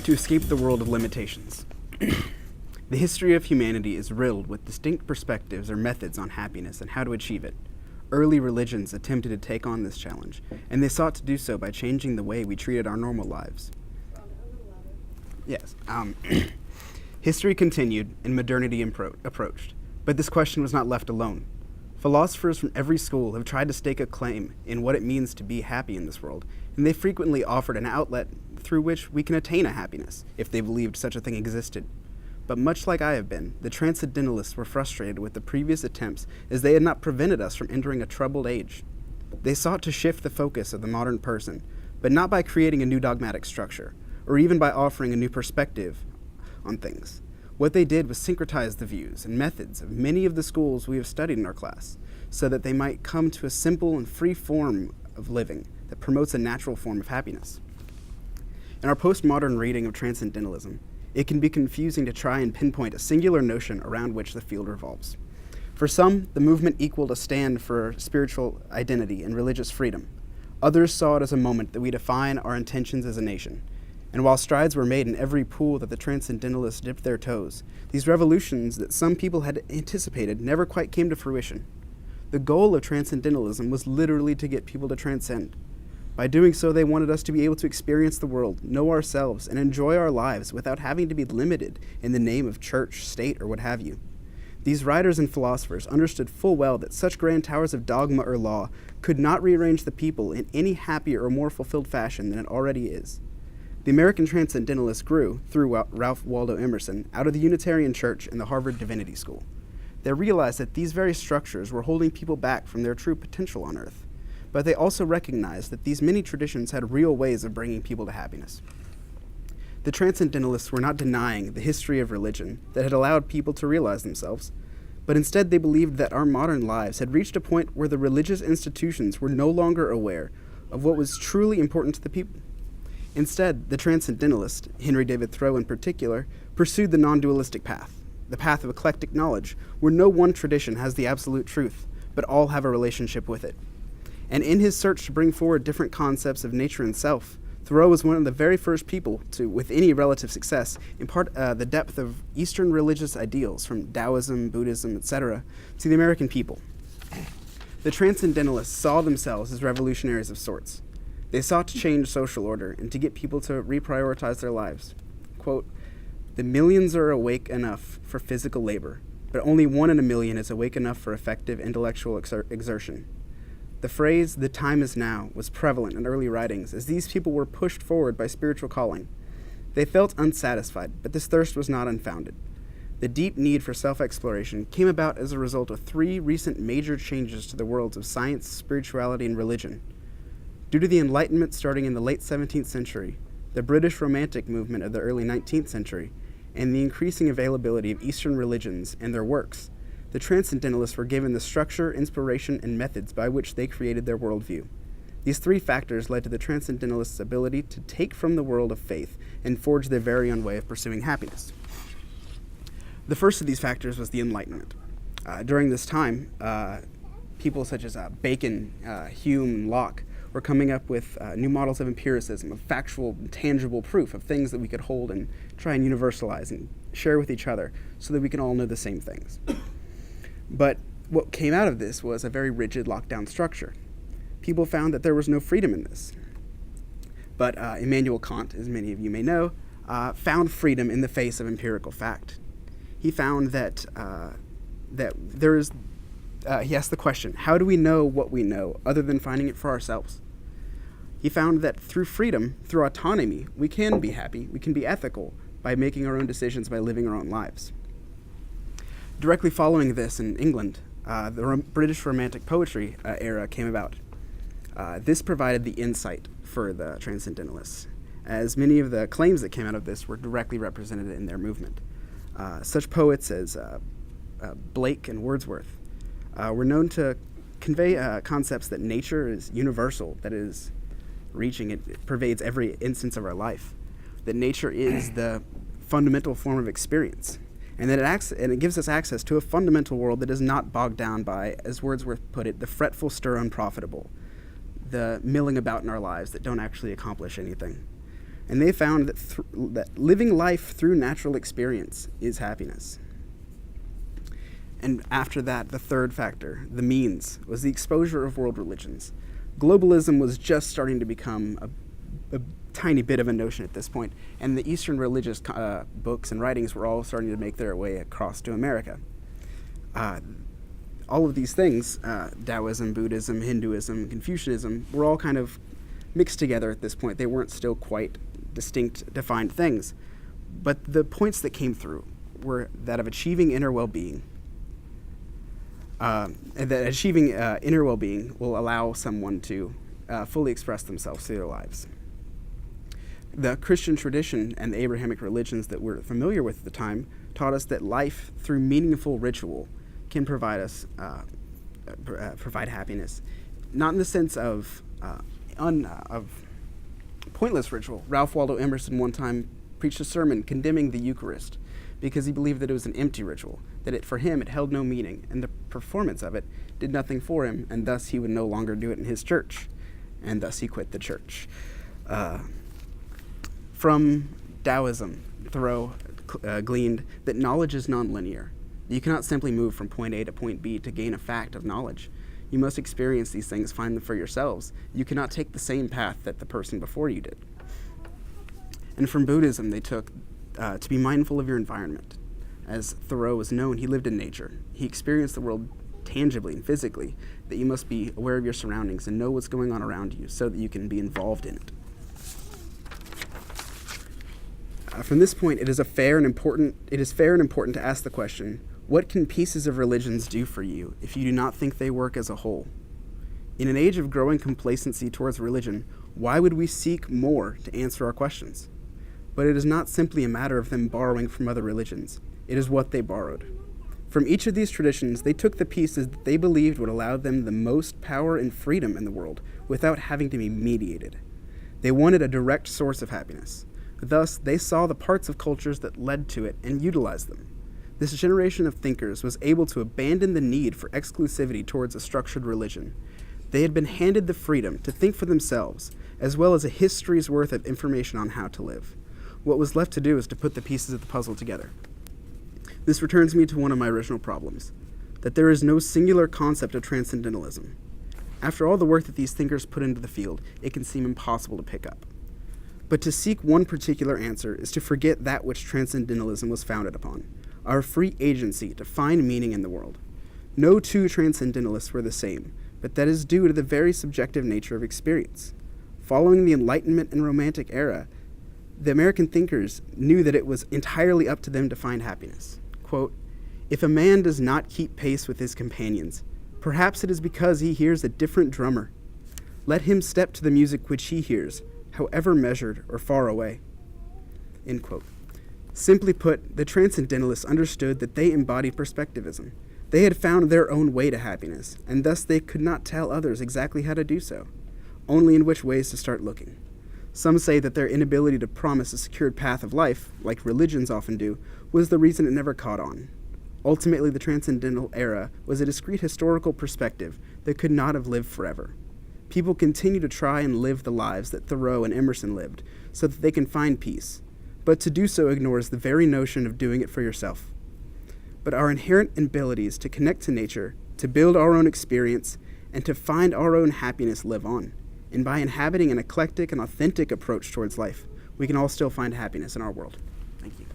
to escape the world of limitations. The history of humanity is riddled with distinct perspectives or methods on happiness and how to achieve it. Early religions attempted to take on this challenge, and they sought to do so by changing the way we treated our normal lives. Yes. History continued and modernity approached, but this question was not left alone. Philosophers from every school have tried to stake a claim in what it means to be happy in this world, and they frequently offered an outlet through which we can attain a happiness, if they believed such a thing existed. But much like I have been, the Transcendentalists were frustrated with the previous attempts as they had not prevented us from entering a troubled age. They sought to shift the focus of the modern person, but not by creating a new dogmatic structure, or even by offering a new perspective on things. What they did was syncretize the views and methods of many of the schools we have studied in our class, so that they might come to a simple and free form of living that promotes a natural form of happiness. In our postmodern reading of Transcendentalism, it can be confusing to try and pinpoint a singular notion around which the field revolves. For some, the movement equaled a stand for spiritual identity and religious freedom. Others saw it as a moment that we define our intentions as a nation. And while strides were made in every pool that the Transcendentalists dipped their toes, these revolutions that some people had anticipated never quite came to fruition. The goal of Transcendentalism was literally to get people to transcend. By doing so, they wanted us to be able to experience the world, know ourselves, and enjoy our lives without having to be limited in the name of church, state, or what have you. These writers and philosophers understood full well that such grand towers of dogma or law could not rearrange the people in any happier or more fulfilled fashion than it already is. The American Transcendentalists grew, through Ralph Waldo Emerson, out of the Unitarian Church and the Harvard Divinity School. They realized that these very structures were holding people back from their true potential on earth. But they also recognized that these many traditions had real ways of bringing people to happiness. The Transcendentalists were not denying the history of religion that had allowed people to realize themselves, but instead they believed that our modern lives had reached a point where the religious institutions were no longer aware of what was truly important to the people. Instead, the Transcendentalist, Henry David Thoreau in particular, pursued the non-dualistic path, the path of eclectic knowledge, where no one tradition has the absolute truth, but all have a relationship with it. And in his search to bring forward different concepts of nature and self, Thoreau was one of the very first people to, with any relative success, impart the depth of Eastern religious ideals from Taoism, Buddhism, etc., to the American people. The Transcendentalists saw themselves as revolutionaries of sorts. They sought to change social order and to get people to reprioritize their lives. Quote, "The millions are awake enough for physical labor, but only 1 in a million is awake enough for effective intellectual exertion." The phrase, "the time is now," was prevalent in early writings as these people were pushed forward by spiritual calling. They felt unsatisfied, but this thirst was not unfounded. The deep need for self-exploration came about as a result of 3 recent major changes to the worlds of science, spirituality, and religion. Due to the Enlightenment starting in the late 17th century, the British Romantic movement of the early 19th century, and the increasing availability of Eastern religions and their works, the Transcendentalists were given the structure, inspiration, and methods by which they created their worldview. These 3 factors led to the Transcendentalists' ability to take from the world of faith and forge their very own way of pursuing happiness. The first of these factors was the Enlightenment. During this time, people such as Bacon, Hume, and Locke were coming up with new models of empiricism, of factual, tangible proof of things that we could hold and try and universalize and share with each other so that we can all know the same things. But what came out of this was a very rigid lockdown structure. People found that there was no freedom in this. But Immanuel Kant, as many of you may know, found freedom in the face of empirical fact. He found that there is, he asked the question, how do we know what we know other than finding it for ourselves? He found that through freedom, through autonomy, we can be happy, we can be ethical by making our own decisions, by living our own lives. Directly following this in England, the British Romantic poetry era came about. This provided the insight for the Transcendentalists, as many of the claims that came out of this were directly represented in their movement. Such poets as Blake and Wordsworth were known to convey concepts that nature is universal, that is reaching, it pervades every instance of our life, that nature is the fundamental form of experience, and that it gives us access to a fundamental world that is not bogged down by, as Wordsworth put it, the fretful stir unprofitable, the milling about in our lives that don't actually accomplish anything. And they found that living life through natural experience is happiness. And after that, the third factor, the means, was the exposure of world religions. Globalism was just starting to become a tiny bit of a notion at this point, and the Eastern religious books and writings were all starting to make their way across to America. All of these things, Taoism, Buddhism, Hinduism, Confucianism, were all kind of mixed together at this point. They weren't still quite distinct, defined things. But the points that came through were that of achieving inner well-being, and that achieving inner well-being will allow someone to fully express themselves through their lives. The Christian tradition and the Abrahamic religions that we're familiar with at the time taught us that life through meaningful ritual can provide us provide happiness, not in the sense of pointless ritual. Ralph Waldo Emerson one time preached a sermon condemning the Eucharist because he believed that it was an empty ritual, that for him it held no meaning, and the performance of it did nothing for him, and thus he would no longer do it in his church, and thus he quit the church. From Taoism, Thoreau gleaned that knowledge is nonlinear. You cannot simply move from point A to point B to gain a fact of knowledge. You must experience these things, find them for yourselves. You cannot take the same path that the person before you did. And from Buddhism, they took to be mindful of your environment. As Thoreau was known, he lived in nature. He experienced the world tangibly and physically, that you must be aware of your surroundings and know what's going on around you so that you can be involved in it. From this point, it is fair and important to ask the question, what can pieces of religions do for you if you do not think they work as a whole? In an age of growing complacency towards religion, why would we seek more to answer our questions? But it is not simply a matter of them borrowing from other religions. It is what they borrowed. From each of these traditions, they took the pieces that they believed would allow them the most power and freedom in the world without having to be mediated. They wanted a direct source of happiness. Thus, they saw the parts of cultures that led to it and utilized them. This generation of thinkers was able to abandon the need for exclusivity towards a structured religion. They had been handed the freedom to think for themselves, as well as a history's worth of information on how to live. What was left to do is to put the pieces of the puzzle together. This returns me to one of my original problems, that there is no singular concept of transcendentalism. After all the work that these thinkers put into the field, it can seem impossible to pick up. But to seek one particular answer is to forget that which transcendentalism was founded upon, our free agency to find meaning in the world. No two transcendentalists were the same, but that is due to the very subjective nature of experience. Following the Enlightenment and Romantic era, the American thinkers knew that it was entirely up to them to find happiness. Quote, "If a man does not keep pace with his companions, perhaps it is because he hears a different drummer. Let him step to the music which he hears, however measured or far away." End quote. Simply put, the Transcendentalists understood that they embodied perspectivism. They had found their own way to happiness, and thus they could not tell others exactly how to do so, only in which ways to start looking. Some say that their inability to promise a secured path of life, like religions often do, was the reason it never caught on. Ultimately, the Transcendental era was a discrete historical perspective that could not have lived forever. People continue to try and live the lives that Thoreau and Emerson lived so that they can find peace, but to do so ignores the very notion of doing it for yourself. But our inherent abilities to connect to nature, to build our own experience, and to find our own happiness live on. And by inhabiting an eclectic and authentic approach towards life, we can all still find happiness in our world. Thank you.